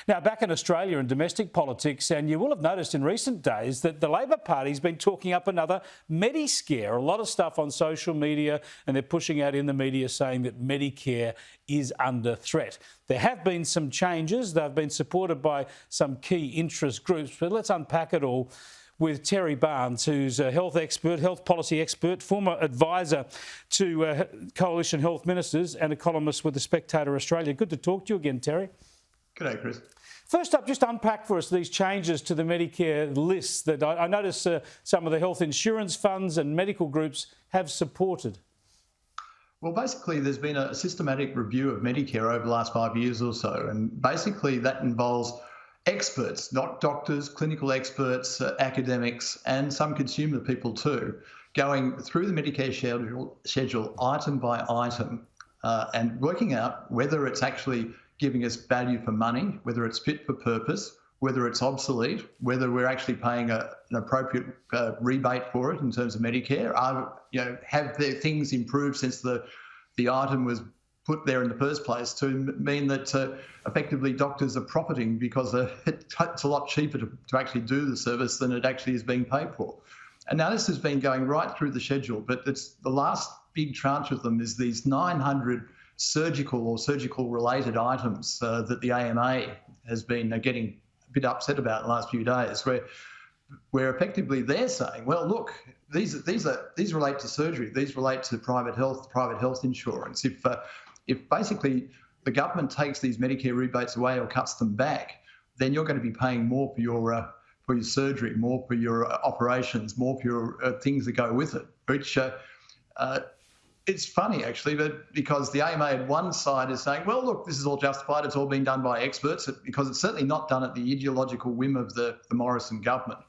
Now, back in Australia in domestic politics, and you will have noticed in recent days that the Labor Party's been talking up another Medi-scare. A lot of stuff on social media, and they're pushing out in the media saying that Medicare is under threat. There have been some changes. They've been supported by some key interest groups, but let's unpack it all with Terry Barnes, who's a health expert, health policy expert, former advisor to Coalition Health Ministers and a columnist with the Spectator Australia. Good to talk to you again, Terry. G'day, Chris. First up, just unpack for us these changes to the Medicare lists that I notice some of the health insurance funds and medical groups have supported. Well, basically, there's been a systematic review of Medicare over the last 5 years or so, and basically that involves experts, not doctors, clinical experts, academics, and some consumer people too, going through the Medicare schedule item by item and working out whether it's actually giving us value for money, whether it's fit for purpose, whether it's obsolete, whether we're actually paying an appropriate rebate for it in terms of Medicare. Have the things improved since the item was put there in the first place to mean that effectively doctors are profiting because it's a lot cheaper to actually do the service than it actually is being paid for. And now this has been going right through the schedule, but it's the last big tranche of them is these 900 surgical or surgical-related items that the AMA has been getting a bit upset about in the last few days, where effectively they're saying, well, look, these relate to surgery, these relate to private health insurance. If basically the government takes these Medicare rebates away or cuts them back, then you're going to be paying more for your surgery, more for your operations, more for your things that go with it, which it's funny, actually, but because the AMA at one side is saying, well, look, this is all justified, it's all been done by experts, because it's certainly not done at the ideological whim of the Morrison government.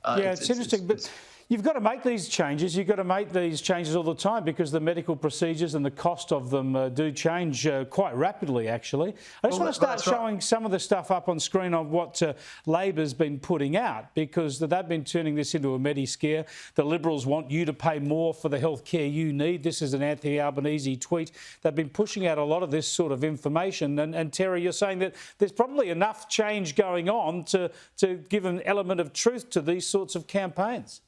It's interesting, but you've got to make these changes. You've got to make these changes all the time because the medical procedures and the cost of them do change quite rapidly, actually. I just want to start showing some of the stuff up on screen of what Labor's been putting out, because they've been turning this into a Medi-scare. The Liberals want you to pay more for the health care you need. This is an Anthony Albanese tweet. They've been pushing out a lot of this sort of information. And Terry, you're saying that there's probably enough change going on to give an element of truth to these sorts of campaigns.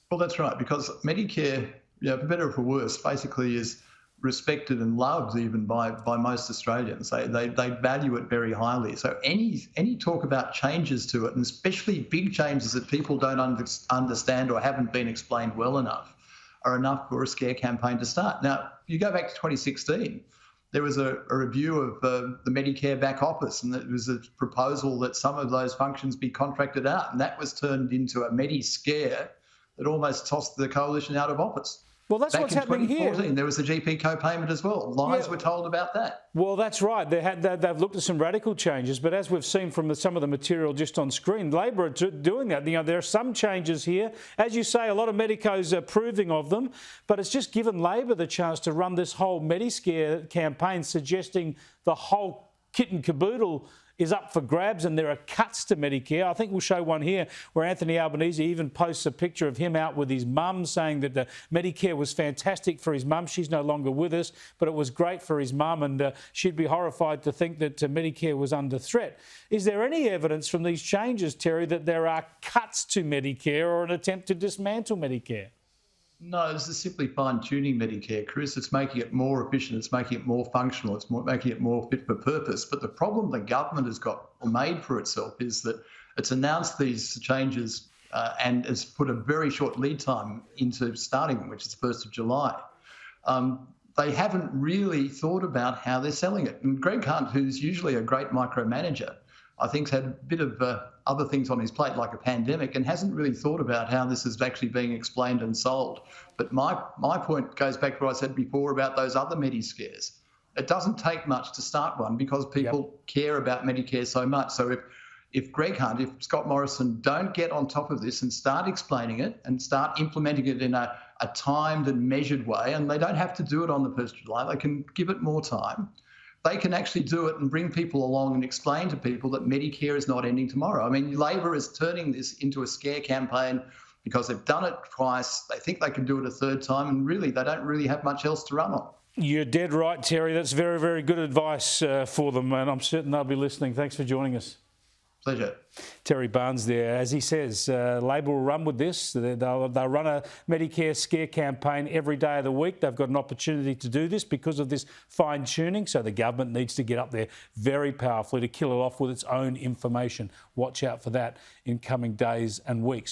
Well, that's right, because Medicare, for better or for worse, basically is respected and loved even by most Australians. They value it very highly. So any talk about changes to it, and especially big changes that people don't understand or haven't been explained well enough, are enough for a scare campaign to start. Now, you go back to 2016, there was a review of the Medicare back office, and it was a proposal that some of those functions be contracted out, and that was turned into a Medi-scare that almost tossed the coalition out of office. Well, that's what's happening here. Back in 2014, there was a GP co-payment as well. Lies were told about that. Well, that's right. They've looked at some radical changes, but as we've seen from some of the material just on screen, Labor are doing that. There are some changes here. As you say, a lot of medicos are approving of them, but it's just given Labor the chance to run this whole Medi-scare campaign, suggesting the whole kit and caboodle is up for grabs and there are cuts to Medicare. I think we'll show one here where Anthony Albanese even posts a picture of him out with his mum, saying that the Medicare was fantastic for his mum. She's no longer with us, but it was great for his mum, and she'd be horrified to think that Medicare was under threat. Is there any evidence from these changes, Terry, that there are cuts to Medicare or an attempt to dismantle Medicare? No, this is simply fine-tuning Medicare, Chris. It's making it more efficient, it's making it more functional, it's making it more fit for purpose. But the problem the government has got or made for itself is that it's announced these changes and has put a very short lead time into starting them, which is the 1st of July. They haven't really thought about how they're selling it. And Greg Hunt, who's usually a great micromanager, I think has had a bit of other things on his plate, like a pandemic, and hasn't really thought about how this is actually being explained and sold. But my point goes back to what I said before about those other Medi-scares. It doesn't take much to start one because people care about Medicare so much. So if Greg Hunt, if Scott Morrison don't get on top of this and start explaining it and start implementing it in a timed and measured way, and they don't have to do it on the 1st of July, they can give it more time, they can actually do it and bring people along and explain to people that Medicare is not ending tomorrow. I mean, Labor is turning this into a scare campaign because they've done it twice. They think they can do it a third time, and really, they don't really have much else to run on. You're dead right, Terry. That's very, very good advice for them, and I'm certain they'll be listening. Thanks for joining us. Pleasure. Terry Barnes there. As he says, Labor will run with this. They'll run a Medicare scare campaign every day of the week. They've got an opportunity to do this because of this fine-tuning, so the government needs to get up there very powerfully to kill it off with its own information. Watch out for that in coming days and weeks.